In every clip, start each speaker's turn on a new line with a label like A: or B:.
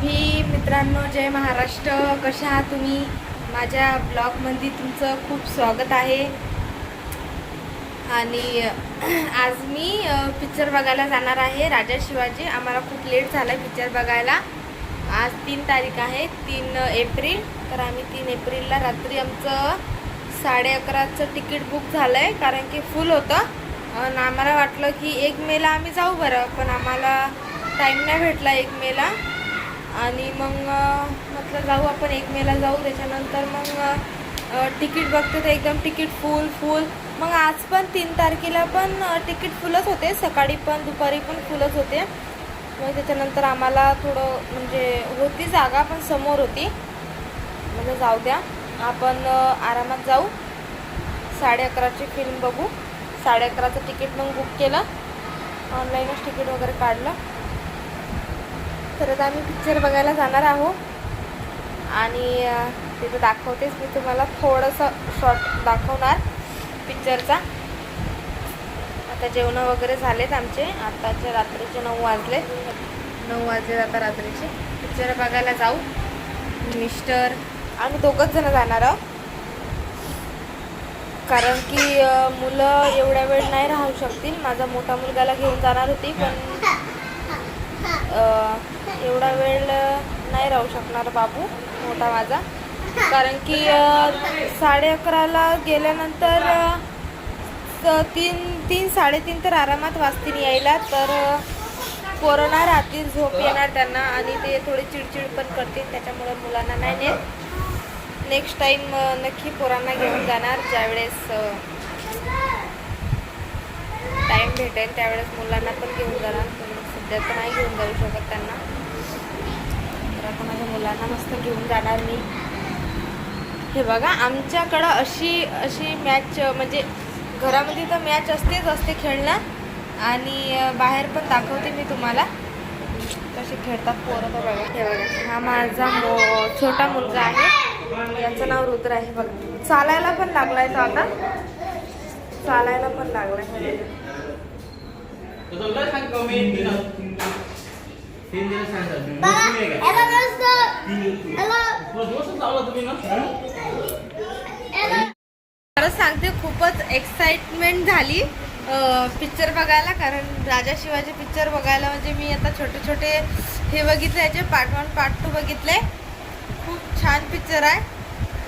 A: भी मित्रांनो, जय महाराष्ट्र. कशा आहात तुम्ही? माझ्या ब्लॉगमध्ये तुमचं खूप स्वागत आहे. आणि आज मी पिक्चर बघायला जाणार आहे, राजा शिवाजी. आम्हाला खूप लेट झाला आहे पिक्चर बघायला. आज 3 तारीख आहे, 3 एप्रिल. तर आम्ही 3 एप्रिलला रात्री आमचं 11:30चं तिकीट बुक झालं आहे, कारण की फुल होतं. आणि आम्हाला वाटलं की 1 मेला आम्ही जाऊ बरं, पण आम्हाला टाईम नाही भेटला 1 मेला. आणि मग म्हटलं जाऊ आपण 1 मेला जाऊ. त्याच्यानंतर मग तिकीट बघते तर एकदम तिकीट फुल. मग आज पण 3 तारखेला पण तिकीट फुलच होते, सकाळी पण दुपारी पण फुलच होते. मग त्याच्यानंतर आम्हाला थोडं म्हणजे होती जागा, पण समोर होती. म्हणजे जाऊ द्या, आपण आरामात जाऊ. 11:30ची फिल्म बघू. 11:30चं तिकीट मग बुक केलं, ऑनलाईनच तिकीट वगैरे काढलं. तर आता आम्ही पिक्चर बघायला जाणार आहोत. आणि तिथं दाखवतेच मी तुम्हाला, थोडंसं शॉर्ट दाखवणार पिक्चरचा. आता जेवणं वगैरे झालेत आमचे. आताचे रात्रीचे 9 वाजले आता रात्रीचे. पिक्चर बघायला जाऊ. मिस्टर आम्ही दोघंच जण जाणार आहोत, कारण की मुलं एवढ्या वेळ नाही राहू शकतील. माझा मोठा मुलगाला घेऊन जाणार होती, पण एवढा वेळ नाही राहू शकणार बाबू मोठा माझा, कारण की 11:30ला गेल्यानंतर 3-3:30 तर आरामात वाजतील यायला. तर पोरांना रात्री झोप येणार त्यांना, आणि ते थोडे चिडचिड पण करतील. त्याच्यामुळे मुलांना नाही नेत. नेक्स्ट टाईम नक्की पोरांना घेऊन जाणार, ज्यावेळेस टाईम भेटेल त्यावेळेस मुलांना पण घेऊन जाणार. सध्या तर नाही घेऊन जाऊ शकत त्यांना. तर आता माझ्या मुलांना मस्त घेऊन जाणार मी. हे बघा, आमच्याकडं अशी मॅच, म्हणजे घरामध्ये तर मॅच असते खेळणं, आणि बाहेर पण दाखवते मी तुम्हाला कसे खेळतात पोरं. बघा, हे बघा, हा माझा छोटा मुलगा आहे, याचं नाव रुद्र आहे. बघा, चालायला पण लागलाय तो आता, चालायला पण लागलाय. खरंच सांगते, खूपच एक्साइटमेंट झाली पिक्चर बघायला. कारण राजा शिवाजी पिक्चर बघायला, म्हणजे मी आता छोटे हे बघितले, याचे पार्ट 1 पार्ट 2 बघितले. खूप छान पिक्चर आहे,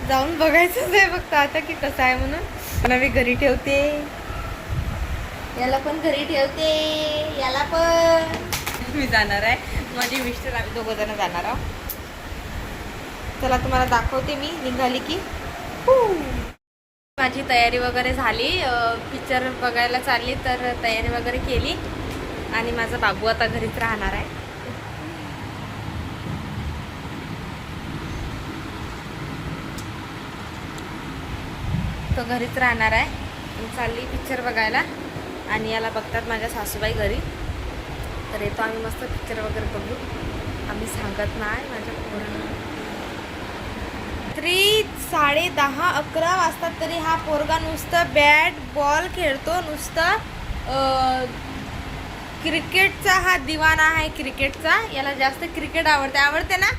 A: जाऊन बघायचंच आहे फक्त आता की कसं आहे म्हणून. मी घरी ठेवते, याला पण घरी ठेवते, याला पण. मी जाणार आहे, माझे मिस्टर, आम्ही 2 जण जाणार आहोत. चला तुम्हाला दाखवते मी निघाली की. माझी तयारी वगैरे झाली, पिक्चर बघायला चालली, तर तयारी वगैरे केली. आणि माझा बाबू आता घरीच राहणार आहे. तो घरीच राहणार आहे. चालली पिक्चर बघायला, आणि याला बघतात माझ्या सासूबाई घरी. तर येतो आम्ही, मस्त पिक्चर वगैरे बघू. आम्ही सांगत नाही माझ्या पोरांना. तरी 10:30-11 वाजतात, तरी हा पोरगा नुसतं बॅट बॉल खेळतो, नुसतं क्रिकेटचा हा दिवाना आहे, क्रिकेटचा. याला जास्त क्रिकेट आवडते ना.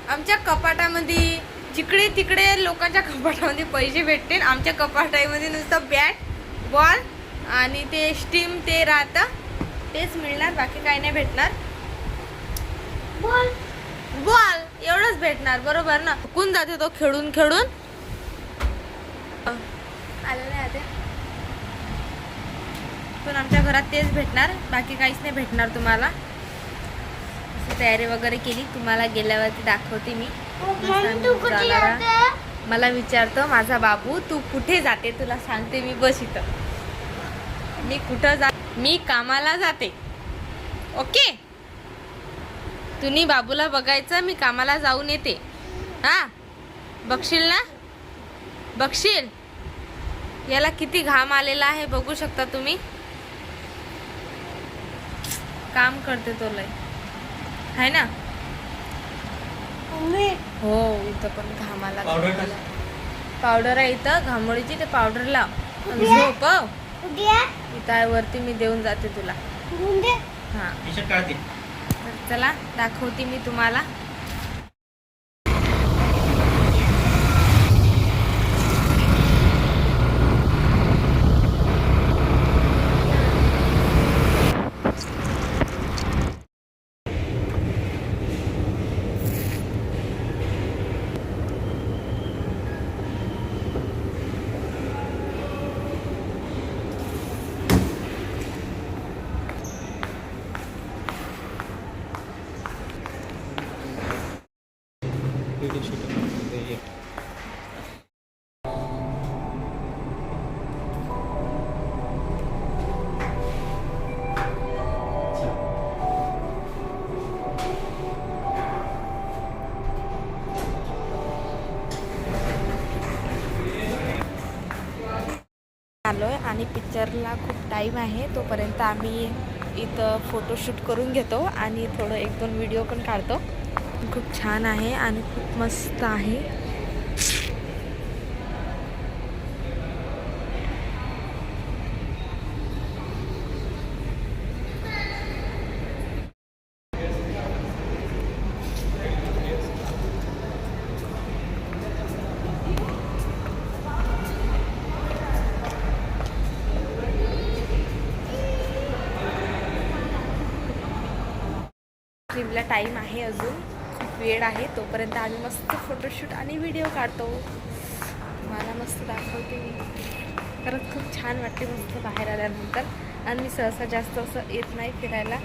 A: आमच्या कपाटामध्ये, जिकडे तिकडे लोकांच्या कपाटामध्ये पैसे भेटतील, आमच्या कपाटामध्ये नुसतं बॅट बॉल आणि ते स्टीम ते राहतं, तेच मिळणार, बाकी काही नाही भेटणार. बॉल एवढंच भेटणार, बरोबर ना. थकून जाते तो खेळून आलेला आहे. पण आमच्या घरात तेच भेटणार, बाकी काहीच नाही भेटणार तुम्हाला. तयारी वगैरे केली, तुम्हाला गेल्यावरती दाखवते मी. मला विचारतो माझा बाबू, तू कुठे जाते? तुला सांगते मी, बस इथं. मी कुठं मी कामाला जाते. ओके, तुम्ही बाबूला बघायचं, मी कामाला जाऊन येते. हा, बघशील ना? बघशील. याला किती घाम आलेला आहे बघू शकता तुम्ही. काम करते तो लय, है ना. हो, इथं पण घामाला पावडर आहे इथं, घामोळीची. ते पावडर लाव, झोप. इथं वरती मी देऊन जाते तुला. हा, चला दाखवते मी तुम्हाला. आलोय आणि पिक्चरला खूप टाईम आहे, तोपर्यंत आम्ही इथं फोटोशूट करून घेतो आणि थोडं 1-2 व्हिडिओ पण काढतो. खूप छान आहे आणि खूप मस्त आहे. फिल्मला टाईम आहे, अजून खूप वेळ आहे, तोपर्यंत आम्ही मस्त फोटोशूट आणि व्हिडिओ काढतो. मला मस्त दाखवते मी. खरंच खूप छान वाटते मस्त बाहेर आल्यानंतर. आणि मी सहसा जास्त असं येत नाही फिरायला,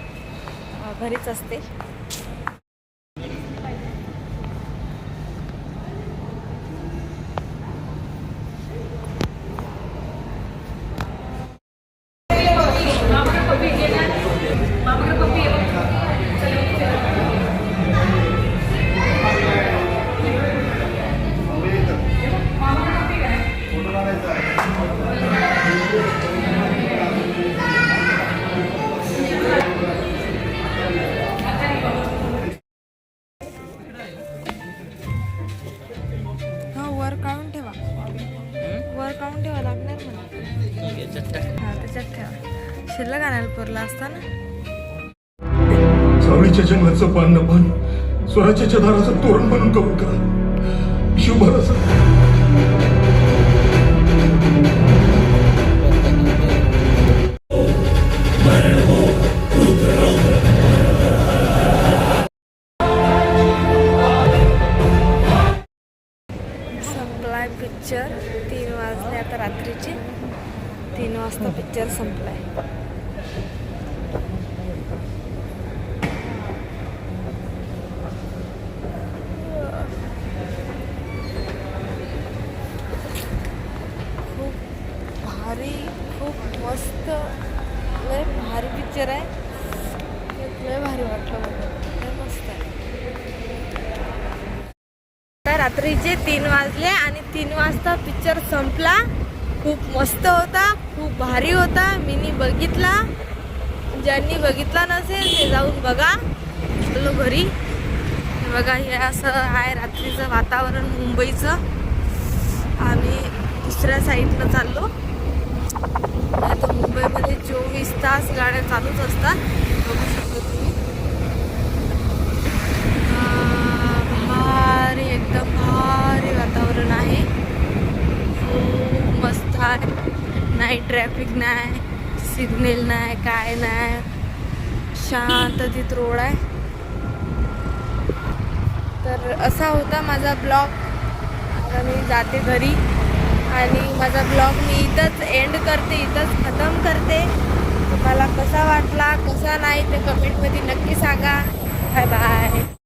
A: घरीच असते. वर काढून ठेवा, वर काढून ठेवा लागणार मला. हा त्याच्यात ठेवा, शिल्लक आणायला पुरला असता ना.
B: सावळीच्या जन्माचं पान न पान स्वराज्याच्या दाराचं तोरण म्हणून कबूल करा. शुभ
A: संपलाय पिक्चर. 3 वाजले आता रात्रीचे. 3 वाजता पिक्चर संपलाय. खूप भारी, खूप मस्त, लय भारी पिक्चर आहे. लय भारी वाटलं मला, लय मस्त आहे. रात्रीचे 3 वाजले आणि 3 वाजता पिक्चर संपला. खूप मस्त होता, खूप भारी होता. मीनी बघितला. ज्यांनी बघितला नसेल ते जाऊन बघा. चलो घरी. बघा हे असं आहे रात्रीचं वातावरण मुंबईचं. आम्ही दुसऱ्या साईडनं चाललो. आता मुंबईमध्ये 24 तास गाड्या चालूच असतात, बघू शकतो तुम्ही. भारी, एकदम भारी वातावरण आहे. खूप मस्त आहे. नाही ट्रॅफिक नाही, सिग्नल नाही, काय नाही. शांततेत रोड आहे. तर असा होता माझा ब्लॉग. आता मी जाते घरी आणि माझा ब्लॉग मी इथंच एंड करते, इथंच खतम करते. तुम्हाला कसा वाटला कसा नाही ते कमेंटमध्ये नक्की सांगा. Bye bye.